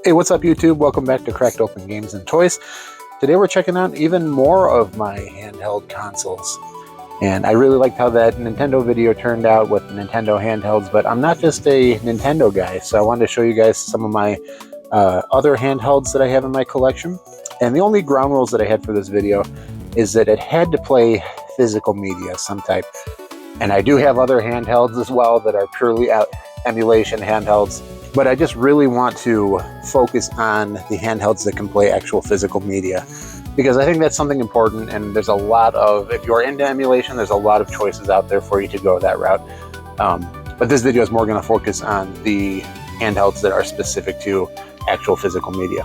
Hey, what's up YouTube? Welcome back to Cracked Open Games and Toys. Today we're checking out even more of my handheld consoles. And I really liked how that Nintendo video turned out with Nintendo handhelds, but I'm not just a Nintendo guy, so I wanted to show you guys some of my other handhelds that I have in my collection. And the only ground rules that I had for this video is that it had to play physical media of some type. And I do have other handhelds as well that are purely emulation handhelds. But I just really want to focus on the handhelds that can play actual physical media, because I think that's something important, and there's a lot of, if you're into emulation, there's a lot of choices out there for you to go that route. But this video is more going to focus on the handhelds that are specific to actual physical media.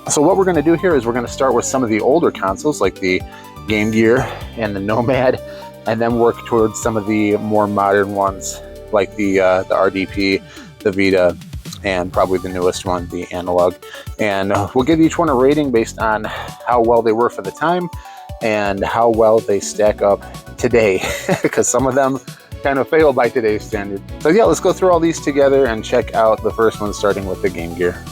So what we're going to do here is we're going to start with some of the older consoles like the Game Gear and the Nomad, and then work towards some of the more modern ones like the RDP, the Vita, and probably the newest one, the Analogue. And we'll give each one a rating based on how well they were for the time and how well they stack up today, because some of them kind of fail by today's standard. So yeah, let's go through all these together and check out the first one, starting with the Game Gear.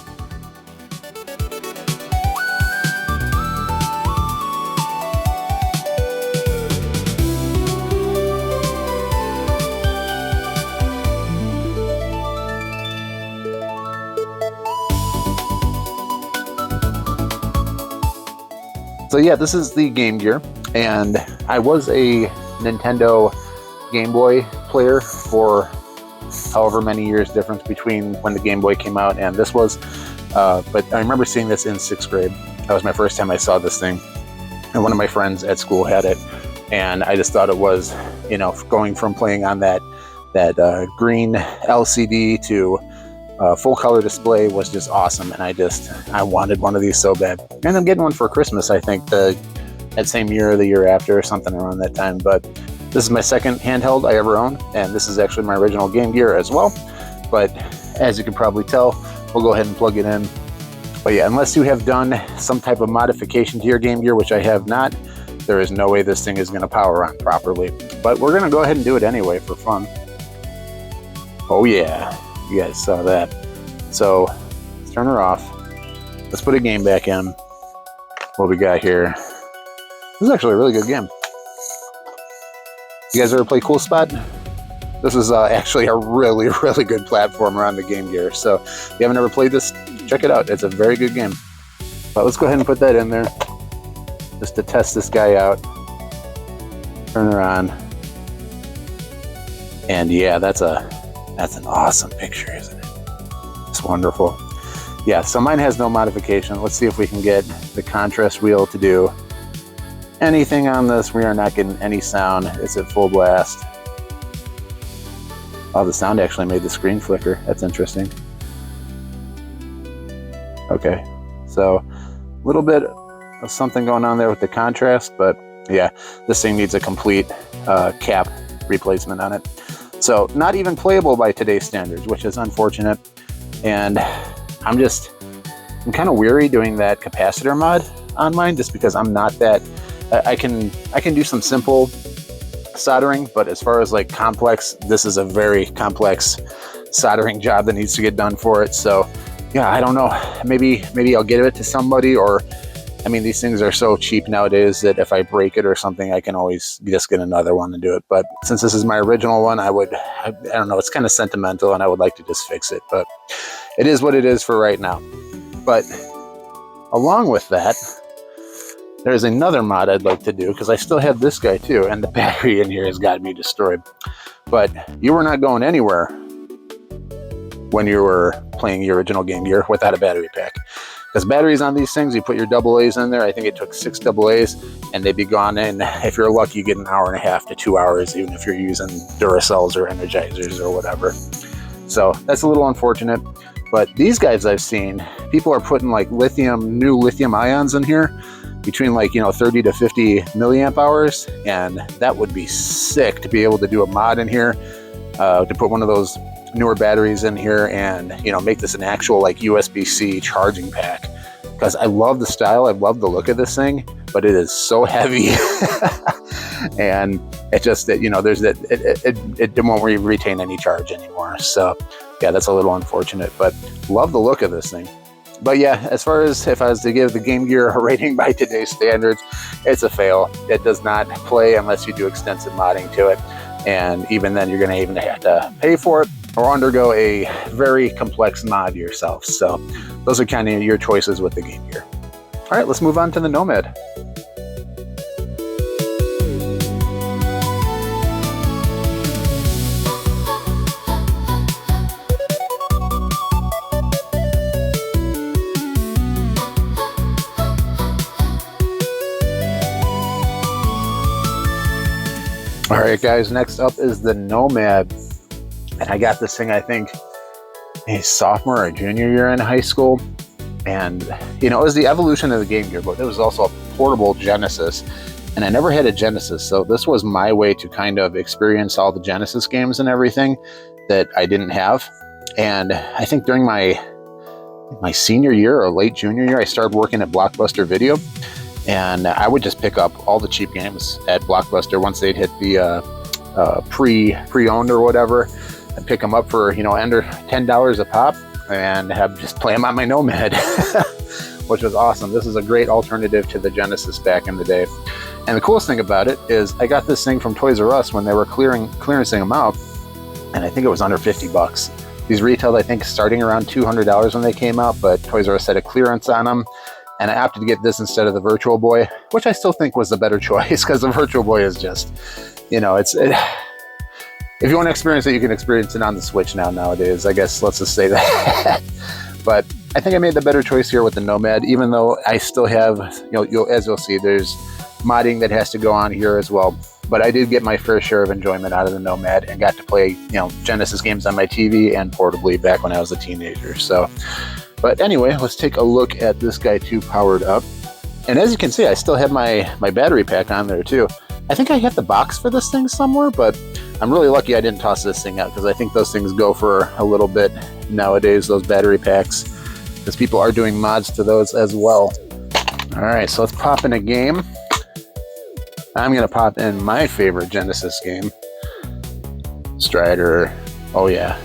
So yeah, this is the Game Gear, and I was a Nintendo Game Boy player for however many years difference between when the Game Boy came out and this was, but I remember seeing this in 6th grade. That was my first time I saw this thing, and one of my friends at school had it, and I just thought it was, you know, going from playing on that green LCD to full color display was just awesome, and I wanted one of these so bad. And I'm getting one for Christmas, I think, that same year or the year after, or something around that time. But this is my second handheld I ever owned, and this is actually my original Game Gear as well. But as you can probably tell, we'll go ahead and plug it in. But yeah, unless you have done some type of modification to your Game Gear, which I have not, there is no way this thing is going to power on properly. But we're going to go ahead and do it anyway for fun. Oh yeah. You guys saw that. So let's turn her off. Let's put a game back in. What we got here? This is actually a really good game. You guys ever play Cool Spot? This is actually a really, really good platformer on the Game Gear. So if you haven't ever played this, check it out. It's a very good game. But let's go ahead and put that in there just to test this guy out. Turn her on. And yeah, that's an awesome picture, isn't it? It's wonderful. Yeah, so mine has no modification. Let's see if we can get the contrast wheel to do anything on this. We are not getting any sound. It's at full blast. Oh, the sound actually made the screen flicker. That's interesting. Okay, so a little bit of something going on there with the contrast, but yeah, this thing needs a complete cap replacement on it. So not even playable by today's standards, which is unfortunate. And I'm kind of weary doing that capacitor mod on mine, just because I'm not that, I can do some simple soldering, but as far as like complex, this is a very complex soldering job that needs to get done for it. So yeah, I don't know, maybe I'll give it to somebody, or I mean, these things are so cheap nowadays that if I break it or something, I can always just get another one and do it. But since this is my original one, I don't know, it's kind of sentimental, and I would like to just fix it. But it is what it is for right now. But along with that, there's another mod I'd like to do, because I still have this guy too, and the battery in here has got me destroyed. But you were not going anywhere when you were playing your original Game Gear without a battery pack. Because batteries on these things, you put your AA's in there. I think it took 6 AA's, and they'd be gone in. If you're lucky, you get an hour and a half to 2 hours, even if you're using Duracells or Energizers or whatever. So that's a little unfortunate. But these guys I've seen, people are putting like new lithium ions in here between 30 to 50 milliamp hours, and that would be sick to be able to do a mod in here, to put one of those newer batteries in here and make this an actual USB-C charging pack, because I love the style, I love the look of this thing, but it is so heavy and it just, there's that, it won't retain any charge anymore. So yeah, that's a little unfortunate, but love the look of this thing. But yeah, as far as if I was to give the Game Gear a rating by today's standards, it's a fail. It does not play unless you do extensive modding to it. And even then, you're going to even have to pay for it or undergo a very complex mod yourself. So those are kind of your choices with the Game Gear. All right, let's move on to the Nomad. All right, guys, next up is the Nomad. And I got this thing, I think, a sophomore or junior year in high school. And, you know, it was the evolution of the Game Gear, but it was also a portable Genesis. And I never had a Genesis, so this was my way to kind of experience all the Genesis games and everything that I didn't have. And I think during my senior year or late junior year, I started working at Blockbuster Video. And I would just pick up all the cheap games at Blockbuster once they'd hit the pre-owned or whatever, and pick them up for, you know, under $10 a pop, and have just play them on my Nomad, which was awesome. This is a great alternative to the Genesis back in the day. And the coolest thing about it is I got this thing from Toys R Us when they were clearancing them out, and I think it was under 50 bucks. These retailed, I think, starting around $200 when they came out, but Toys R Us had a clearance on them. And I opted to get this instead of the Virtual Boy, which I still think was the better choice, because the Virtual Boy is just, you know, if you want to experience it, you can experience it on the Switch nowadays. I guess let's just say that. But I think I made the better choice here with the Nomad, even though I still have, you know, as you'll see, there's modding that has to go on here as well. But I did get my fair share of enjoyment out of the Nomad and got to play, you know, Genesis games on my TV and portably back when I was a teenager. So. But anyway, let's take a look at this guy too, powered up. And as you can see, I still have my battery pack on there too. I think I have the box for this thing somewhere, but I'm really lucky I didn't toss this thing out, because I think those things go for a little bit nowadays, those battery packs, because people are doing mods to those as well. All right, so let's pop in a game. I'm going to pop in my favorite Genesis game, Strider. Oh yeah.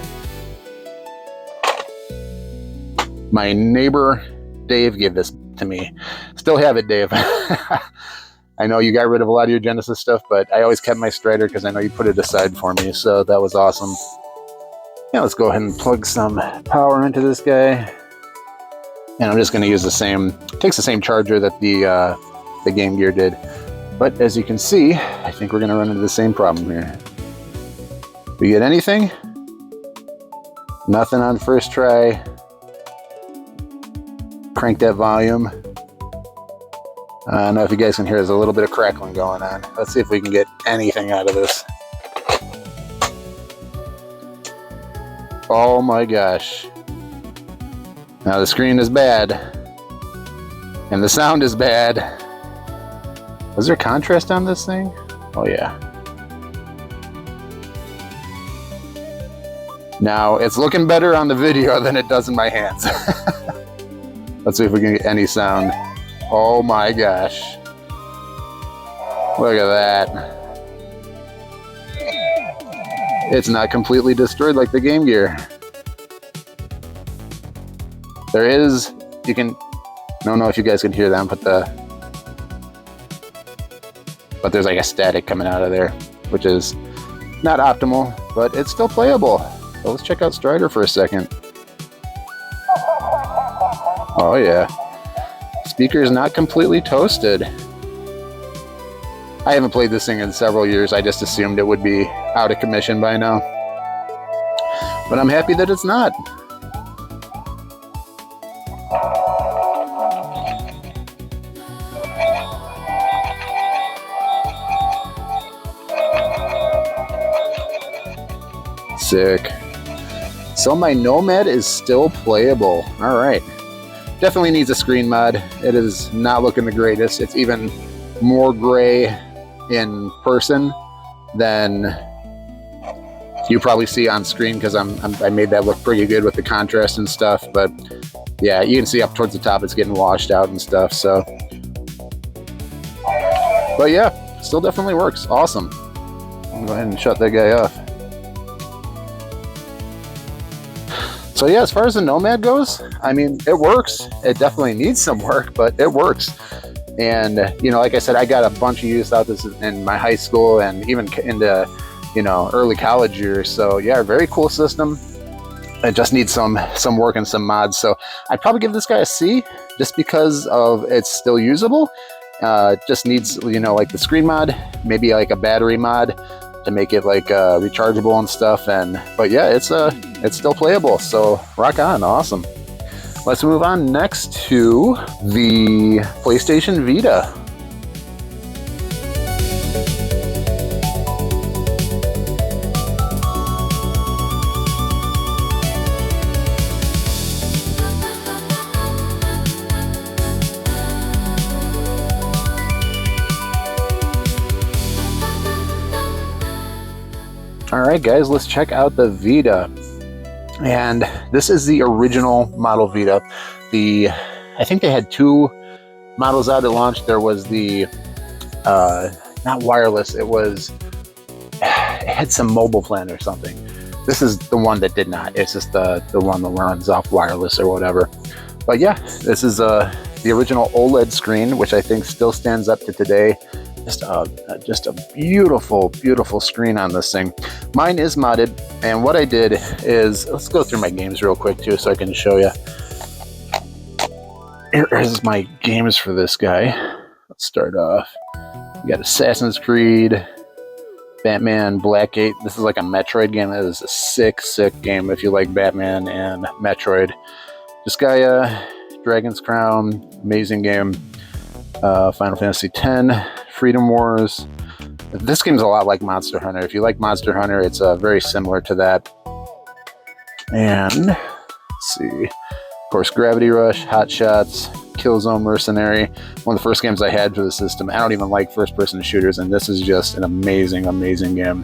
My neighbor, Dave, gave this to me. Still have it, Dave. I know you got rid of a lot of your Genesis stuff, but I always kept my Strider because I know you put it aside for me, so that was awesome. Yeah, let's go ahead and plug some power into this guy. And I'm just going to use the same, takes the same charger that the Game Gear did. But as you can see, I think we're going to run into the same problem here. We get anything? Nothing on first try. Crank that volume. I don't know if you guys can hear, there's a little bit of crackling going on. Let's see if we can get anything out of this. Oh my gosh. Now the screen is bad. And the sound is bad. Was there contrast on this thing? Oh yeah. Now it's looking better on the video than it does in my hands. Let's see if we can get any sound. Oh my gosh. Look at that. It's not completely destroyed like the Game Gear. There is, you can, I don't know if you guys can hear that, but there's like a static coming out of there, which is not optimal, but it's still playable. So let's check out Strider for a second. Oh yeah. Speaker is not completely toasted. I haven't played this thing in several years. I just assumed it would be out of commission by now. But I'm happy that it's not. Sick. So my Nomad is still playable. All right. Definitely needs a screen mod. It is not looking the greatest. It's even more gray in person than you probably see on screen, because I made that look pretty good with the contrast and stuff. But yeah, you can see up towards the top it's getting washed out and stuff. So, but yeah, still definitely works. Awesome. I'm gonna go ahead and shut that guy off. So yeah, as far as the Nomad goes, I mean, it works. It definitely needs some work, but it works. And, you know, like I said, I got a bunch of use out this in my high school and even into, you know, early college years. So yeah, very cool system. It just needs some work and some mods. So I'd probably give this guy a C just because of it's still usable. Just needs, you know, like the screen mod, maybe like a battery mod to make it like rechargeable and stuff. But yeah, it's still playable. So rock on, awesome. Let's move on next to the PlayStation Vita. All right, guys, let's check out the Vita. And this is the original model Vita. I think they had two models out at launch. There was the, not wireless, it had some mobile plan or something. This is the one that did not. It's just the one that runs off wireless or whatever. But yeah, this is the original OLED screen, which I think still stands up to today. Just a beautiful, beautiful screen on this thing. Mine is modded, and what I did is, let's go through my games real quick too so I can show you. Here is my games for this guy. Let's start off. We got Assassin's Creed, Batman, Blackgate. This is like a Metroid game. That is a sick, sick game if you like Batman and Metroid. Disgaea, Dragon's Crown, amazing game. Final Fantasy X, Freedom Wars. This game's a lot like Monster Hunter. If you like Monster Hunter, it's very similar to that. And let's see, of course, Gravity Rush, Hot Shots, Killzone Mercenary. One of the first games I had for the system. I don't even like first-person shooters, and this is just an amazing, amazing game.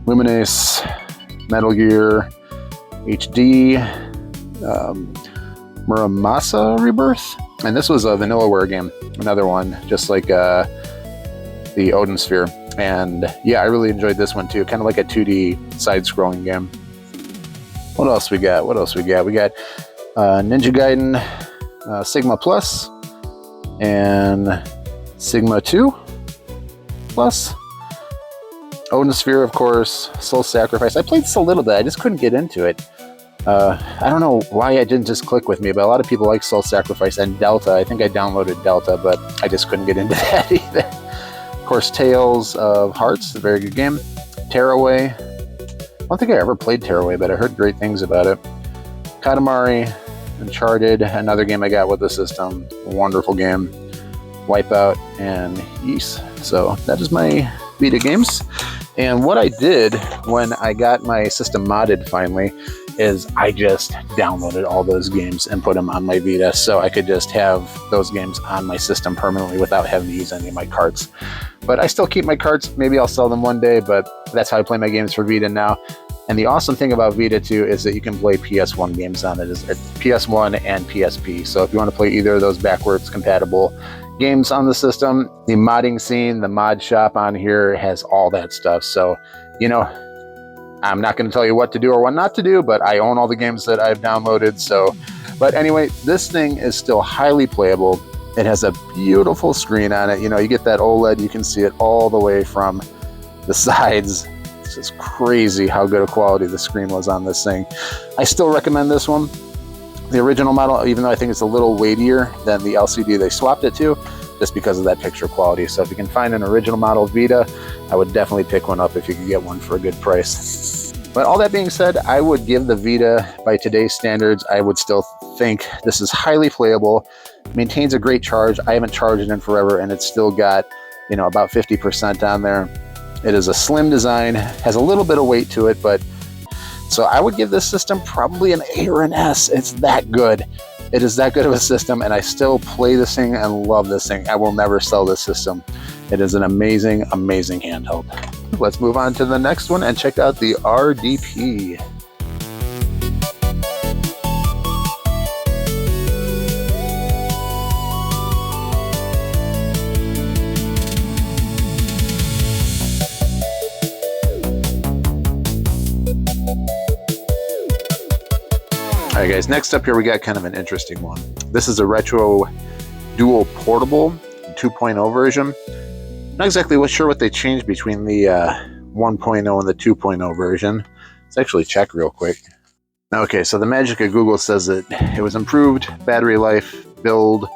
Luminace, Metal Gear, HD, Muramasa Rebirth. And this was a Vanillaware game, another one, just like the Odin Sphere. And yeah, I really enjoyed this one too, kind of like a 2D side-scrolling game. What else we got? We got Ninja Gaiden, Sigma Plus, and Sigma 2 Plus. Odin Sphere, of course, Soul Sacrifice. I played this a little bit, I just couldn't get into it. I don't know why it didn't just click with me, but a lot of people like Soul Sacrifice and Delta. I think I downloaded Delta, but I just couldn't get into that either. Of course, Tales of Hearts, a very good game. Tearaway. I don't think I ever played Tearaway, but I heard great things about it. Katamari, Uncharted, another game I got with the system. Wonderful game. Wipeout, and Ys. So that is my Vita games. And what I did when I got my system modded finally is I just downloaded all those games and put them on my Vita so I could just have those games on my system permanently without having to use any of my carts. But I still keep my carts. Maybe I'll sell them one day, but that's how I play my games for Vita now. And the awesome thing about Vita too is that you can play PS1 games on it. It's PS1 and PSP. So if you want to play either of those backwards compatible games on the system, the modding scene, the mod shop on here has all that stuff. So, you know, I'm not going to tell you what to do or what not to do, but I own all the games that I've downloaded. So, but anyway, this thing is still highly playable. It has a beautiful screen on it. You know, you get that OLED, you can see it all the way from the sides. It's just crazy how good a quality the screen was on this thing. I still recommend this one. The original model, even though I think it's a little weightier than the LCD they swapped it to, just because of that picture quality. So if you can find an original model Vita, I would definitely pick one up if you could get one for a good price. But all that being said, I would give the Vita, by today's standards, I would still think this is highly playable, maintains a great charge. I haven't charged it in forever, and it's still got, you know, about 50% on there. It is a slim design, has a little bit of weight to it, but so I would give this system probably an A or an S. It's that good. It is that good of a system, and I still play this thing and love this thing. I will never sell this system. It is an amazing, amazing handheld. Let's move on to the next one and check out the RDP. Alright guys, next up here we got kind of an interesting one. This is a retro dual portable 2.0 version. Not exactly sure what they changed between the 1.0 and the 2.0 version. Let's actually check real quick. Okay, so the magic of Google says that it was improved battery life, build,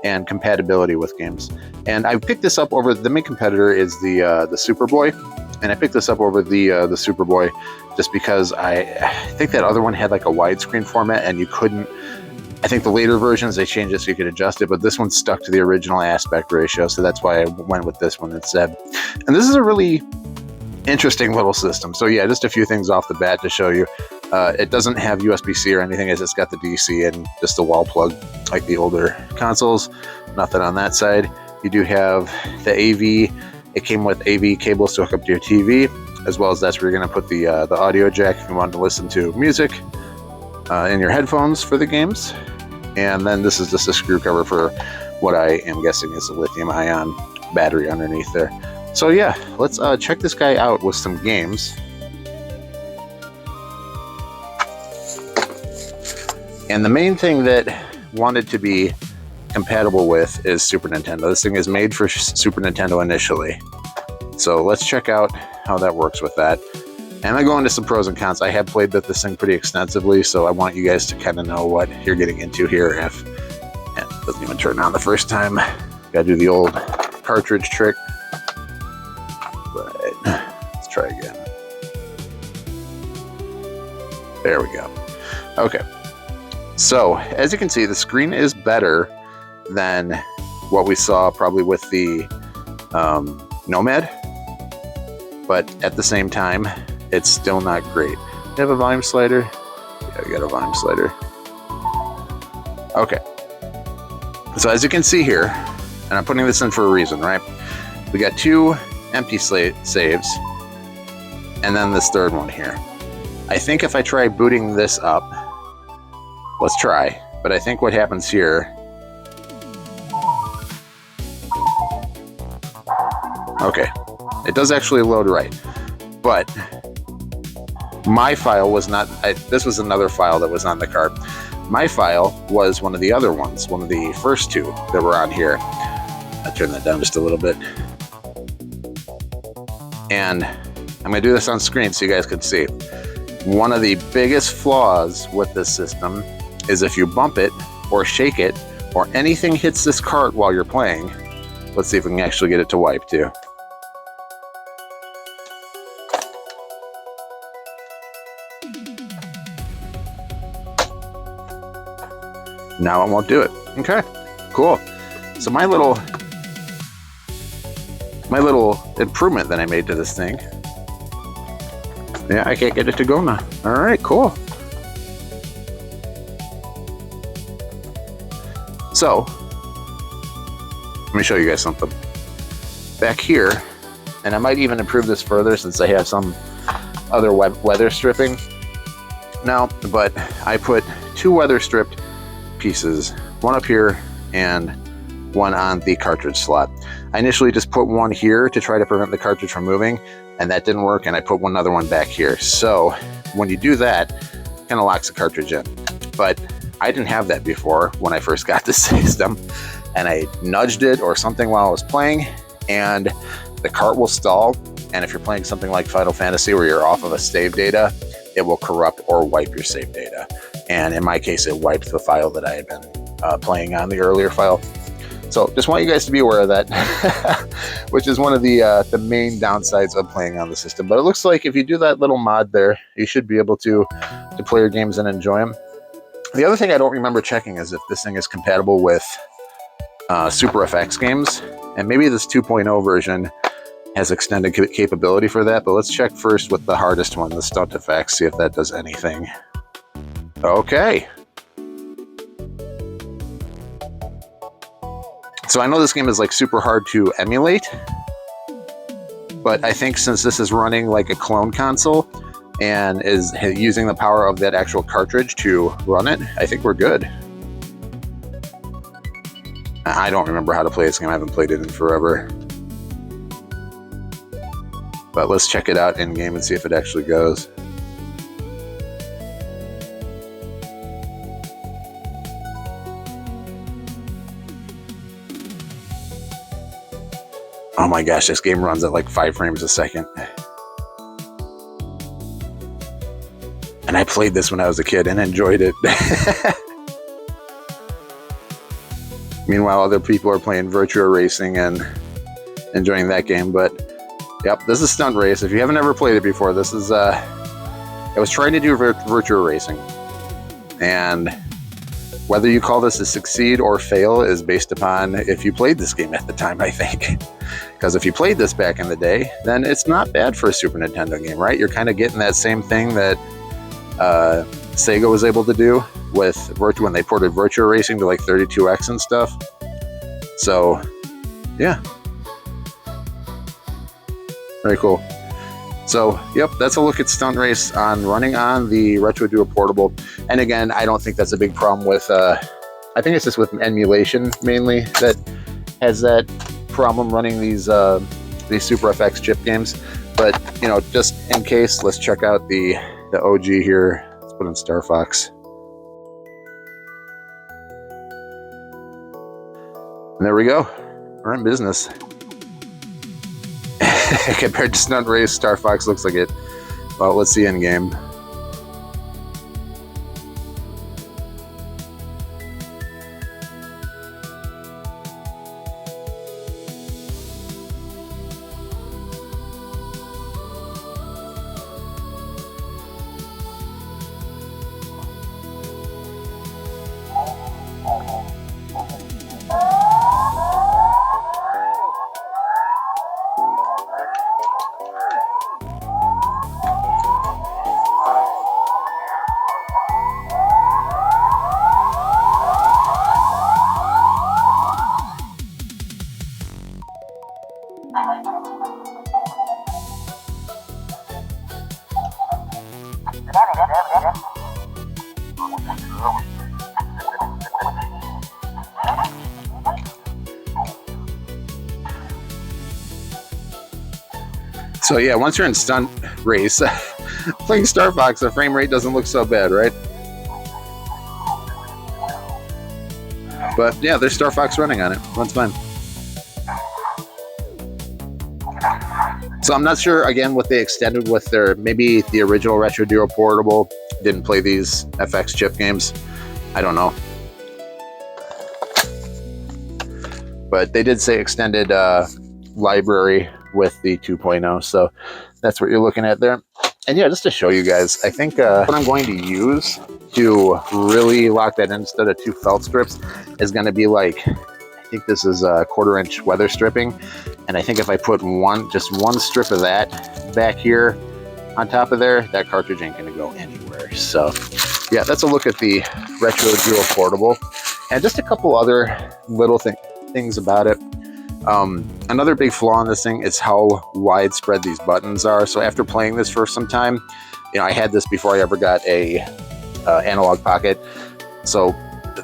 and compatibility with games. And I picked this up over, the main competitor is the Superboy, and I picked this up over the Superboy just because I think that other one had like a widescreen format and you couldn't, I think the later versions they changed it so you could adjust it, but this one stuck to the original aspect ratio, so that's why I went with this one instead. And this is a really interesting little system. So yeah, just a few things off the bat to show you. It doesn't have USB-C or anything, it's just got the DC and just a wall plug like the older consoles. Nothing on that side. You do have the AV. It came with AV cables to hook up to your TV, as well as that's where you're going to put the audio jack if you wanted to listen to music in your headphones for the games. And then this is just a screw cover for what I am guessing is a lithium-ion battery underneath there. So yeah, let's check this guy out with some games. And the main thing that wanted to be compatible with is Super Nintendo. This thing is made for Super Nintendo initially. So let's check out how that works with that. And I go into some pros and cons. I have played with this thing pretty extensively, so I want you guys to kind of know what you're getting into here. And it doesn't even turn on the first time. Gotta do the old cartridge trick. Right, let's try again. There we go. Okay. So, as you can see, the screen is better than what we saw probably with the Nomad, but at the same time, it's still not great. Do you have a volume slider? Yeah, we got a volume slider. Okay. So as you can see here, and I'm putting this in for a reason, right? We got two empty saves, and then this third one here. I think if I try booting this up, let's try, but I think what happens here, okay, it does actually load right, but my file was not, this was another file that was on the card. My file was one of the other ones, one of the first two that were on here. I'll turn that down just a little bit. And I'm gonna do this on screen so you guys can see. One of the biggest flaws with this system is if you bump it or shake it or anything hits this cart while you're playing. Let's see if we can actually get it to wipe too. Now it won't do it. Okay, cool. So my little improvement that I made to this thing. Yeah, I can't get it to go now. All right, cool. So, let me show you guys something. Back here, and I might even improve this further since I have some other weather stripping now, but I put two weather stripped pieces, one up here and one on the cartridge slot. I initially just put one here to try to prevent the cartridge from moving, and that didn't work, and I put one other one back here. So when you do that, it kind of locks the cartridge in. But I didn't have that before when I first got this system, and I nudged it or something while I was playing, and the cart will stall. And if you're playing something like Final Fantasy where you're off of a save data, it will corrupt or wipe your save data. And in my case, it wiped the file that I had been playing on, the earlier file. So just want you guys to be aware of that, which is one of the main downsides of playing on the system. But it looks like if you do that little mod there, you should be able to play your games and enjoy them. The other thing I don't remember checking is if this thing is compatible with Super FX games. And maybe this 2.0 version has extended capability for that. But let's check first with the hardest one, the Stunt FX, see if that does anything. Okay. So I know this game is like super hard to emulate, but I think since this is running like a clone console and is using the power of that actual cartridge to run it, I think we're good. I don't remember how to play this game. I haven't played it in forever. But let's check it out in game and see if it actually goes. Oh my gosh, this game runs at like 5 frames a second. And I played this when I was a kid and enjoyed it. Meanwhile, other people are playing Virtua Racing and enjoying that game. But yep, this is Stunt Race. If you haven't ever played it before, this is I was trying to do Virtua Racing, and whether you call this a succeed or fail is based upon if you played this game at the time, I think. Because if you played this back in the day, then it's not bad for a Super Nintendo game, right? You're kind of getting that same thing that Sega was able to do with Virtua when they ported Virtua Racing to like 32X and stuff. So, yeah. Very cool. So, yep, that's a look at Stunt Race running on the Retro Duo Portable. And again, I don't think that's a big problem with, I think it's just with emulation mainly that has that problem running these Super FX chip games. But, you know, just in case, let's check out the OG here. Let's put in Star Fox. And there we go. We're in business. Compared to Stunt Race, Star Fox looks like it. Well, let's see in game. So yeah, once you're in Stunt Race, playing Star Fox, the frame rate doesn't look so bad, right? But yeah, there's Star Fox running on it. Runs fine. So I'm not sure, again, what they extended with their, maybe the original Retro Duo Portable didn't play these FX chip games. I don't know. But they did say extended library with the 2.0, so that's what you're looking at there. And yeah, just to show you guys, I think what I'm going to use to really lock that in instead of 2 felt strips is going to be like, I think this is a 1/4 inch weather stripping, and I think if I put just one strip of that back here on top of there, that cartridge ain't going to go anywhere. So yeah, that's a look at the Retro Duo Portable, and just a couple other little things about it. Another big flaw in this thing is how widespread these buttons are. So after playing this for some time, you know, I had this before I ever got a Analogue Pocket. So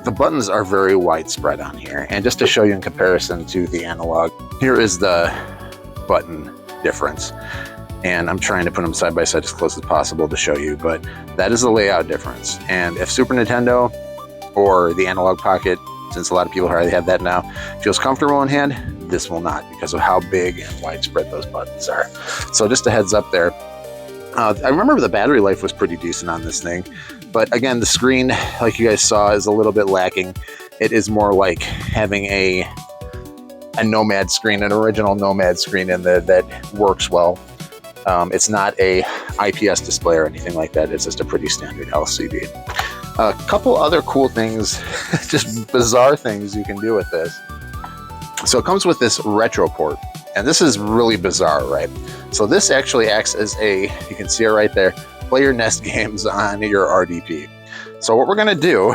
the buttons are very widespread on here. And just to show you in comparison to the Analog, here is the button difference. And I'm trying to put them side by side as close as possible to show you, but that is the layout difference. And if Super Nintendo or the Analogue Pocket, since a lot of people already have that now, feels comfortable in hand, this will not, because of how big and widespread those buttons are. So just a heads up there. I remember the battery life was pretty decent on this thing, but again, the screen, like you guys saw, is a little bit lacking. It is more like having a Nomad screen, an original Nomad screen in there that works well. It's not a IPS display or anything like that. It's just a pretty standard LCD. A couple other cool things, just bizarre things you can do with this. So it comes with this retro port, and this is really bizarre, right? So this actually acts as you can see it right there, play your NES games on your RDP. So what we're gonna do,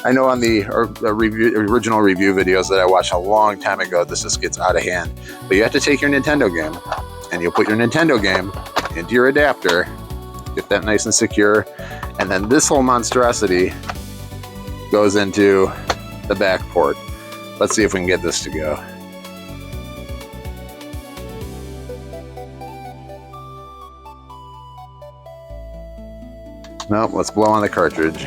I know on the original review videos that I watched a long time ago, this just gets out of hand, but you have to take your Nintendo game, and you'll put your Nintendo game into your adapter, get that nice and secure, and then this whole monstrosity goes into the back port. Let's see if we can get this to go. Nope, let's blow on the cartridge.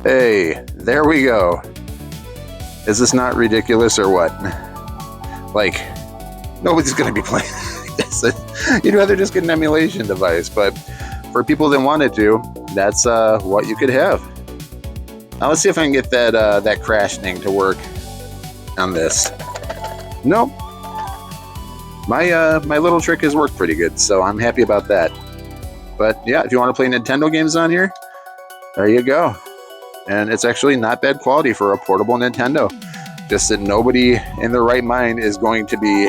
Hey, there we go. Is this not ridiculous or what? Like, nobody's going to be playing this. You'd rather just get an emulation device, but for people that wanted to, that's what you could have. Now let's see if I can get that crash thing to work on this. Nope. My little trick has worked pretty good, so I'm happy about that. But yeah, if you want to play Nintendo games on here, there you go. And it's actually not bad quality for a portable Nintendo. Just that nobody in their right mind is going to be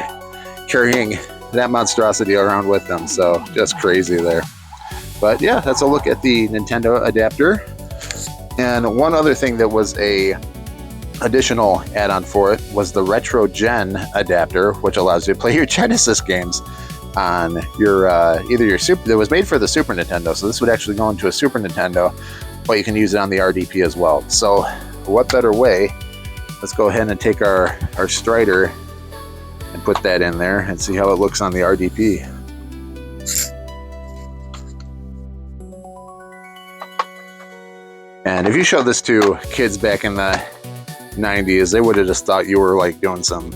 carrying that monstrosity around with them. So just crazy there. But yeah, that's a look at the Nintendo adapter. And one other thing that was a additional add-on for it was the Retro Gen adapter, which allows you to play your Genesis games on your either your Super. It was made for the Super Nintendo, so this would actually go into a Super Nintendo, but you can use it on the RDP as well. So what better way? Let's go ahead and take our Strider and put that in there and see how it looks on the RDP. And if you showed this to kids back in the 90s, they would have just thought you were like doing some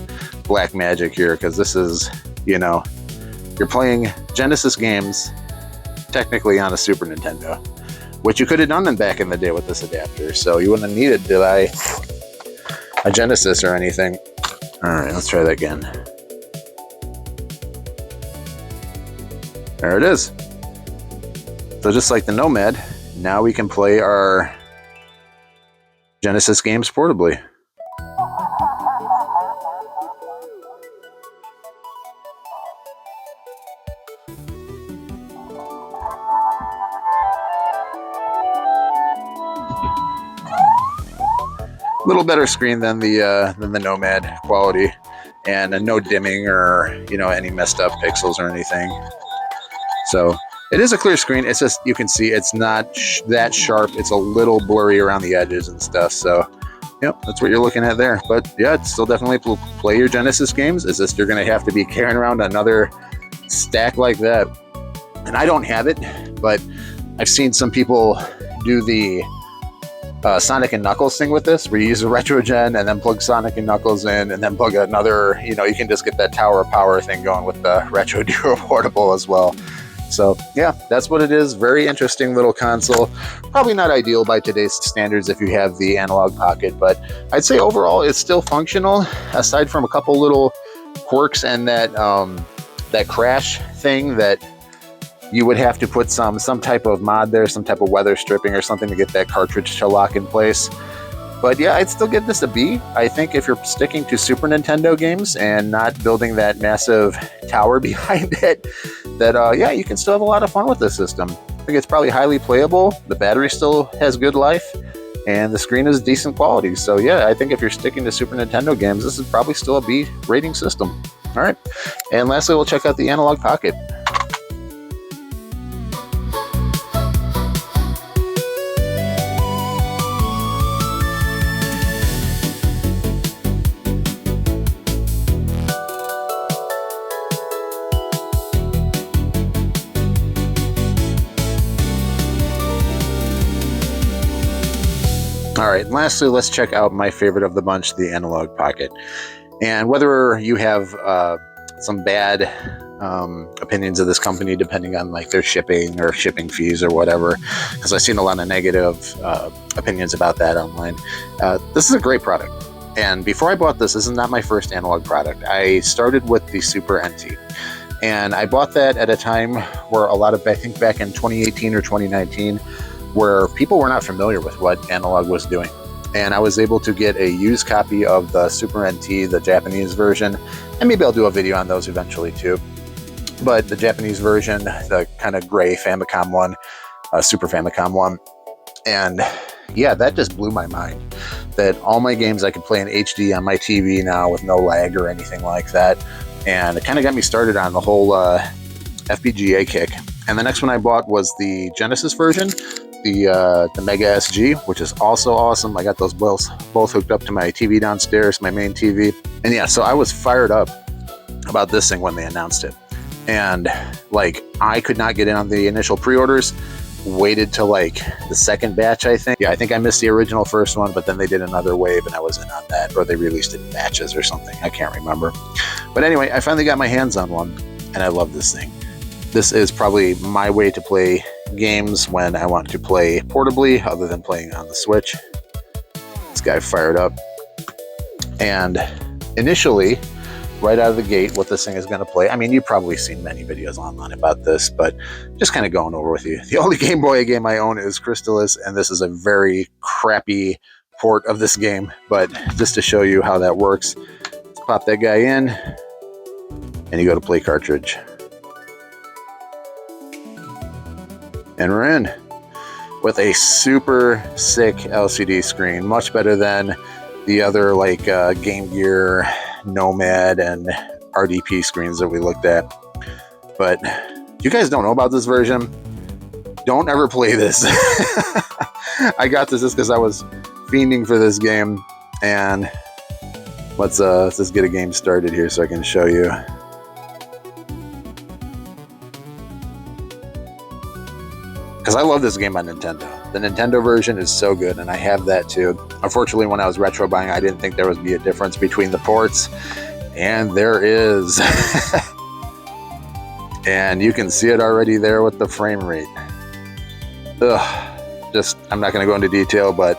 black magic here, because this is, you know, you're playing Genesis games technically on a Super Nintendo, which you could have done them back in the day with this adapter, so you wouldn't have needed to buy a Genesis or anything. Alright, let's try that again. There it is. So just like the Nomad, now we can play our Genesis games portably. A little better screen than the Nomad quality, and no dimming or, you know, any messed up pixels or anything. So it is a clear screen. It's just, you can see it's not that sharp. It's a little blurry around the edges and stuff. So yep, that's what you're looking at there. But yeah, it's still definitely play your Genesis games. It's just you're going to have to be carrying around another stack like that. And I don't have it, but I've seen some people do the Sonic and Knuckles thing with this, where you use a Retro Gen and then plug Sonic and Knuckles in, and then plug another, you know, you can just get that Tower of Power thing going with the Retro Duo Portable as well. So yeah, that's what it is. Very interesting little console. Probably not ideal by today's standards if you have the Analogue Pocket, but I'd say overall it's still functional, aside from a couple little quirks and that crash thing that you would have to put some type of mod there, some type of weather stripping or something to get that cartridge to lock in place. But yeah, I'd still give this a B. I think if you're sticking to Super Nintendo games and not building that massive tower behind it, that yeah, you can still have a lot of fun with this system. I think it's probably highly playable. The battery still has good life, and the screen is decent quality. So yeah, I think if you're sticking to Super Nintendo games, this is probably still a B rating system. All right, and lastly, we'll check out the Analogue Pocket. All right, and lastly, let's check out my favorite of the bunch, the Analogue Pocket. And whether you have some bad opinions of this company, depending on like their shipping or shipping fees or whatever, because I've seen a lot of negative opinions about that online. This is a great product. And before I bought this is not my first Analogue product. I started with the Super NT. And I bought that at a time where a lot of, I think back in 2018 or 2019, where people were not familiar with what Analogue was doing. And I was able to get a used copy of the Super NT, the Japanese version, and maybe I'll do a video on those eventually too. But the Japanese version, the kind of gray Famicom one, Super Famicom one, and yeah, that just blew my mind. That all my games I could play in HD on my TV now with no lag or anything like that. And it kind of got me started on the whole FPGA kick. And the next one I bought was the Genesis version, the Mega SG, which is also awesome. I got those both hooked up to my TV downstairs, my main TV. And yeah, so I was fired up about this thing when they announced it. And like, I could not get in on the initial pre-orders. waited till like the second batch, I think. Yeah, I think I missed the original first one, but then they did another wave and I wasn't on that, or they released it in batches or something. I can't remember. But anyway, I finally got my hands on one and I love this thing. This is probably my way to play games when I want to play portably, other than playing on the Switch. This guy fired up. And initially, right out of the gate, what this thing is going to play. I mean, you've probably seen many videos online about this, but just kind of going over with you. The only Game Boy game I own is Crystalis, and this is a very crappy port of this game. But just to show you how that works, let's pop that guy in, and you go to play cartridge. And we're in with a super sick LCD screen, much better than the other like Game Gear, Nomad, and RDP screens that we looked at. But you guys don't know about this version, don't ever play this. I got this just because I was fiending for this game, and let's just get a game started here so I can show you. Because I love this game on Nintendo. The Nintendo version is so good, and I have that too. Unfortunately, when I was retro buying, I didn't think there would be a difference between the ports, and there is. And you can see it already there with the frame rate. Ugh, just, I'm not going to go into detail, but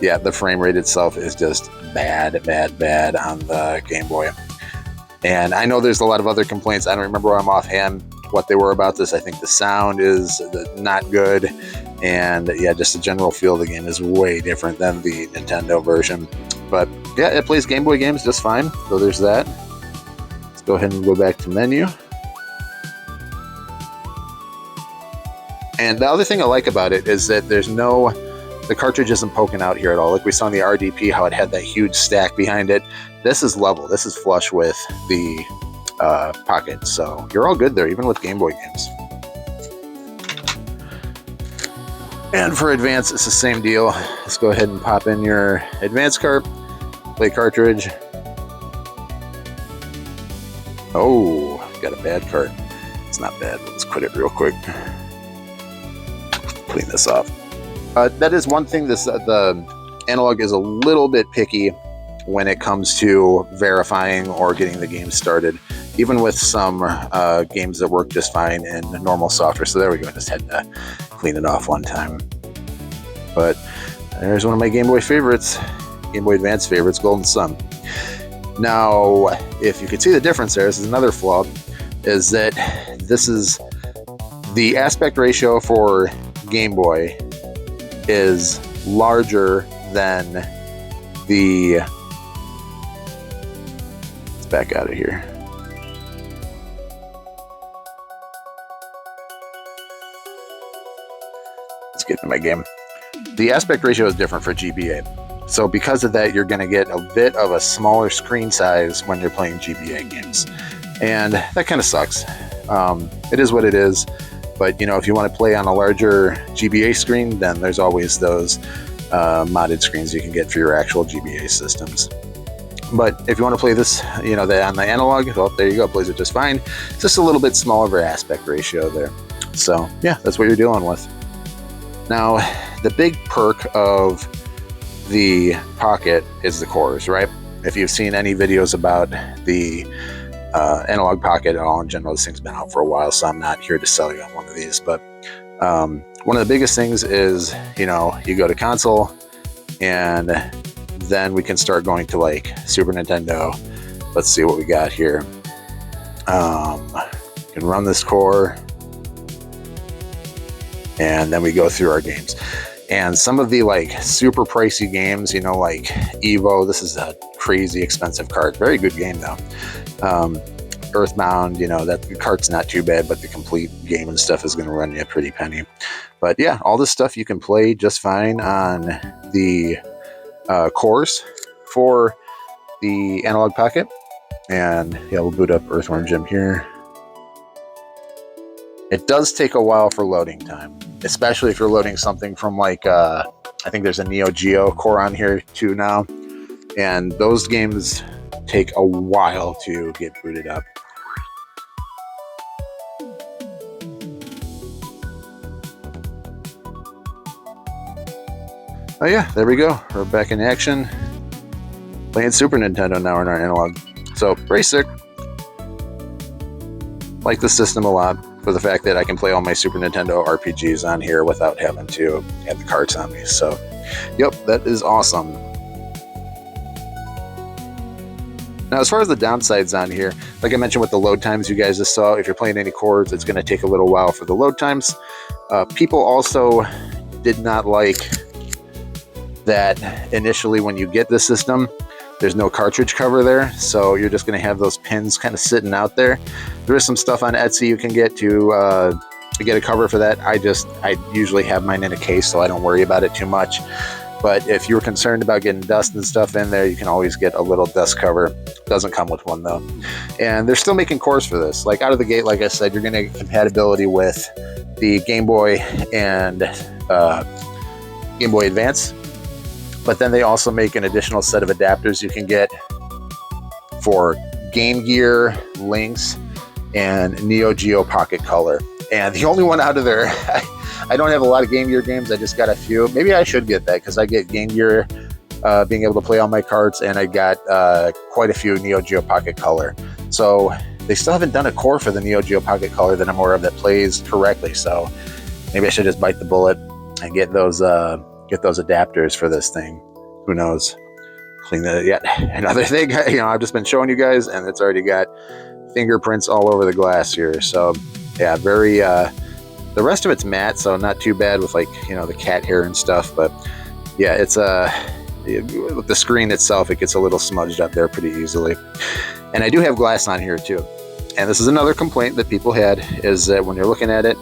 yeah, the frame rate itself is just bad on the Game Boy. And I know there's a lot of other complaints. I don't remember I'm offhand what they were about this. I think the sound is not good, and yeah, just the general feel of the game is way different than the Nintendo version. But yeah, it plays Game Boy games just fine, so there's that. Let's go ahead and go back to menu. And the other thing I like about it is that the cartridge isn't poking out here at all. Like we saw in the RDP, how it had that huge stack behind it. This is level. This is flush with the Pocket, so you're all good there, even with Game Boy games. And for Advance, it's the same deal. Let's go ahead and pop in your Advance cart, play cartridge. Oh, got a bad cart. It's not bad, but let's quit it real quick. Clean this off. That is one thing, the Analogue is a little bit picky when it comes to verifying or getting the game started, even with some games that work just fine in normal software. So there we go, I just had to clean it off one time. But there's one of my Game Boy favorites, Game Boy Advance favorites, Golden Sun. Now, if you could see the difference there, this is another flaw, is that this is the aspect ratio for Game Boy is larger than the, let's back out of here. Let's get into my game. The aspect ratio is different for GBA. So because of that, you're going to get a bit of a smaller screen size when you're playing GBA games. And that kind of sucks. It is what it is. But, you know, if you want to play on a larger GBA screen, then there's always those modded screens you can get for your actual GBA systems. But if you want to play this, you know, on the Analogue, well, there you go, it plays it just fine. It's just a little bit smaller of an aspect ratio there. So, yeah, that's what you're dealing with. Now, the big perk of the Pocket is the cores, right? If you've seen any videos about the Analogue Pocket at all in general, this thing's been out for a while, so I'm not here to sell you on one of these. But one of the biggest things is, you know, you go to console, and then we can start going to like Super Nintendo. Let's see what we got here. You can run this core, and then we go through our games. And some of the like super pricey games, you know, like Evo, this is a crazy expensive cart. Very good game though. Earthbound, you know, that cart's not too bad, but the complete game and stuff is going to run you a pretty penny. But yeah, all this stuff you can play just fine on the cores for the Analogue Pocket. And yeah, we'll boot up Earthworm Jim here. It does take a while for loading time, especially if you're loading something from like, I think there's a Neo Geo core on here too now. And those games take a while to get booted up. Oh yeah, there we go. We're back in action. Playing Super Nintendo now in our analog. So, very sick. Like the system a lot for the fact that I can play all my Super Nintendo RPGs on here without having to have the carts on me. So, yep, that is awesome. Now, as far as the downsides on here, like I mentioned with the load times you guys just saw, if you're playing any chords, it's going to take a little while for the load times. People also did not like that initially when you get the system, there's no cartridge cover there, so you're just going to have those pins kind of sitting out there. There is some stuff on Etsy you can get to get a cover for that. I usually have mine in a case, so I don't worry about it too much. But if you're concerned about getting dust and stuff in there, you can always get a little dust cover. Doesn't come with one though. And they're still making cores for this. Like out of the gate, like I said, you're going to get compatibility with the Game Boy and Game Boy Advance. But then they also make an additional set of adapters you can get for Game Gear, Lynx, and Neo Geo Pocket Color. And the only one out of there, I don't have a lot of Game Gear games, I just got a few. Maybe I should get that because I get Game Gear being able to play all my carts, and I got quite a few Neo Geo Pocket Color. So they still haven't done a core for the Neo Geo Pocket Color that I'm aware of that plays correctly. So maybe I should just bite the bullet and get those adapters for this thing. Who knows? Clean that yet. Another thing, I've just been showing you guys, and it's already got fingerprints all over the glass here. So yeah, very the rest of it's matte, so not too bad with the cat hair and stuff. But yeah, it's with the screen itself, it gets a little smudged up there pretty easily. And I do have glass on here too. And this is another complaint that people had, is that when you're looking at it,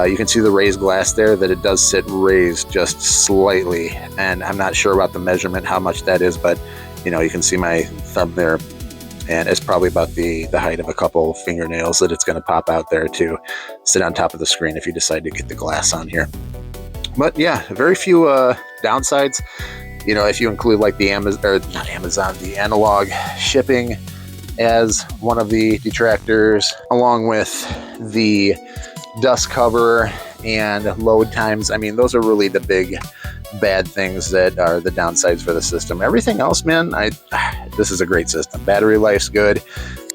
you can see the raised glass there, that it does sit raised just slightly. And I'm not sure about the measurement, how much that is, but you can see my thumb there. And it's probably about the height of a couple fingernails that it's going to pop out there to sit on top of the screen if you decide to get the glass on here. But yeah, very few downsides. If you include like the the analog shipping as one of the detractors, along with the dust cover and load times. I mean, those are really the big bad things that are the downsides for the system. Everything else, man, this is a great system. Battery life's good.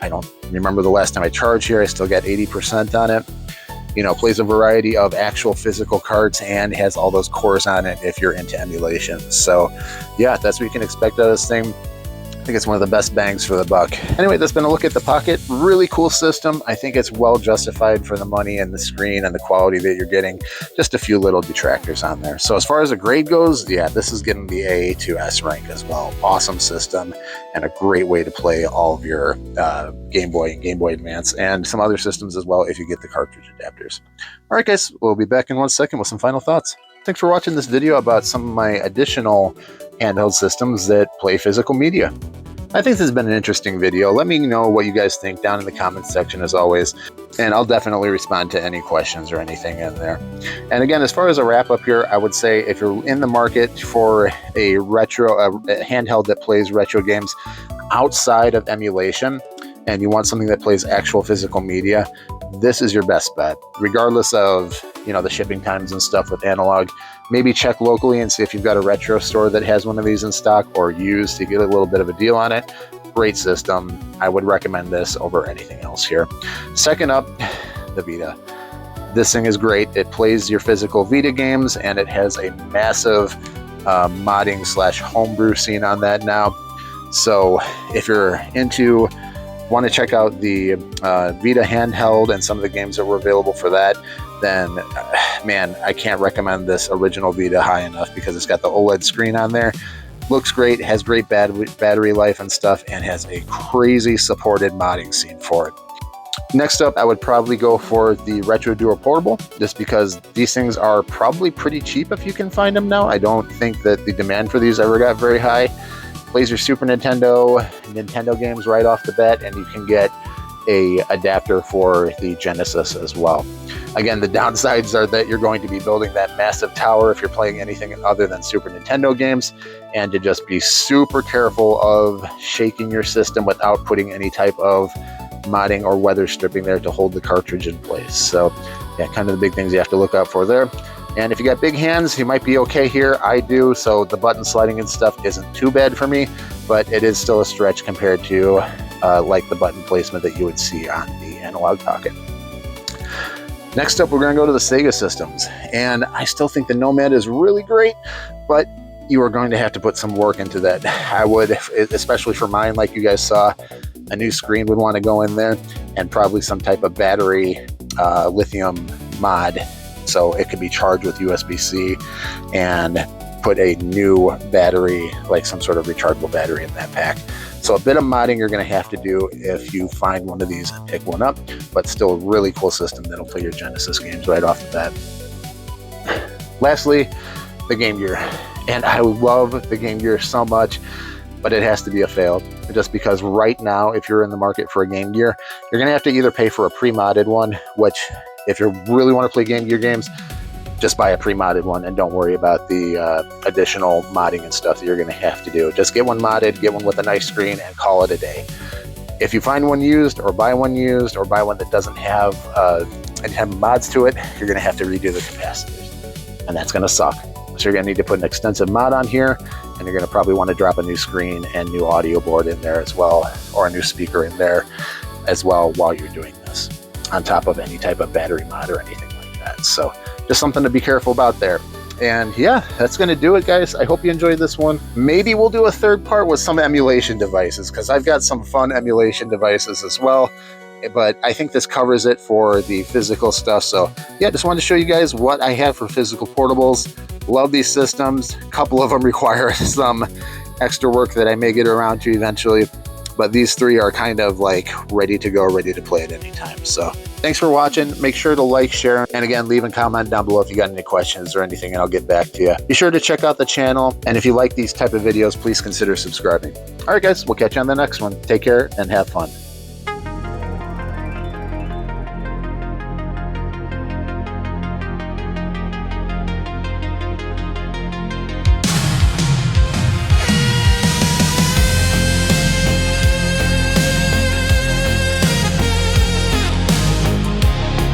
I don't remember the last time I charged here. I still got 80% on it. Plays a variety of actual physical cards and has all those cores on it if you're into emulation. So yeah, that's what you can expect out of this thing. I think it's one of the best bangs for the buck. Anyway, that's been a look at the Pocket. Really cool system. I think it's well justified for the money and the screen and the quality that you're getting. Just a few little detractors on there. So as far as the grade goes, yeah, this is getting the A to S rank as well. Awesome system and a great way to play all of your Game Boy and Game Boy Advance and some other systems as well if you get the cartridge adapters. All right, guys, we'll be back in 1 second with some final thoughts. Thanks for watching this video about some of my additional handheld systems that play physical media. I think this has been an interesting video. Let me know what you guys think down in the comments section as always, and I'll definitely respond to any questions or anything in there. And again, as far as a wrap up here, I would say if you're in the market for a handheld that plays retro games outside of emulation, and you want something that plays actual physical media, this is your best bet. Regardless of the shipping times and stuff with analog, maybe check locally and see if you've got a retro store that has one of these in stock or used to get a little bit of a deal on it. Great system. I would recommend this over anything else here. Second up, the Vita. This thing is great. It plays your physical Vita games, and it has a massive modding / homebrew scene on that now. So if you're want to check out the Vita handheld and some of the games that were available for that, then man, I can't recommend this original Vita high enough, because it's got the OLED screen on there. Looks great, has great battery life and stuff, and has a crazy supported modding scene for it. Next up, I would probably go for the Retro Duo Portable, just because these things are probably pretty cheap if you can find them now. I don't think that the demand for these ever got very high. Plays your Super Nintendo games right off the bat, and you can get a adapter for the Genesis as well. Again, the downsides are that you're going to be building that massive tower if you're playing anything other than Super Nintendo games, and to just be super careful of shaking your system without putting any type of modding or weather stripping there to hold the cartridge in place. So yeah, kind of the big things you have to look out for there. And if you got big hands, you might be okay here. I do, so the button sliding and stuff isn't too bad for me, but it is still a stretch compared to like the button placement that you would see on the Analogue Pocket. Next up, we're going to go to the Sega systems, and I still think the Nomad is really great, but you are going to have to put some work into that. I would, especially for mine, like you guys saw, a new screen would want to go in there, and probably some type of battery lithium mod, so it could be charged with USB-C, and put a new battery, like some sort of rechargeable battery in that pack. So a bit of modding you're going to have to do if you find one of these and pick one up, but still a really cool system that'll play your Genesis games right off the bat. Lastly, the Game Gear. And I love the Game Gear so much, but it has to be a fail. Just because right now, if you're in the market for a Game Gear, you're going to have to either pay for a pre-modded one, which if you really want to play Game Gear games, just buy a pre-modded one and don't worry about the additional modding and stuff that you're going to have to do. Just get one modded, get one with a nice screen, and call it a day. If you find one used, or buy one used, or buy one that doesn't have mods to it, you're going to have to redo the capacitors, and that's going to suck. So you're going to need to put an extensive mod on here, and you're going to probably want to drop a new screen and new audio board in there as well, or a new speaker in there as well while you're doing this, on top of any type of battery mod or anything like that. So just something to be careful about there. And yeah, that's going to do it, guys. I hope you enjoyed this one. Maybe we'll do a third part with some emulation devices, because I've got some fun emulation devices as well. But I think this covers it for the physical stuff. So yeah, just wanted to show you guys what I have for physical portables. Love these systems. A couple of them require some extra work that I may get around to eventually. But these three are kind of like ready to go, ready to play at any time. So thanks for watching. Make sure to like, share, and again, leave a comment down below if you got any questions or anything, and I'll get back to you. Be sure to check out the channel. And if you like these type of videos, please consider subscribing. All right, guys, we'll catch you on the next one. Take care and have fun.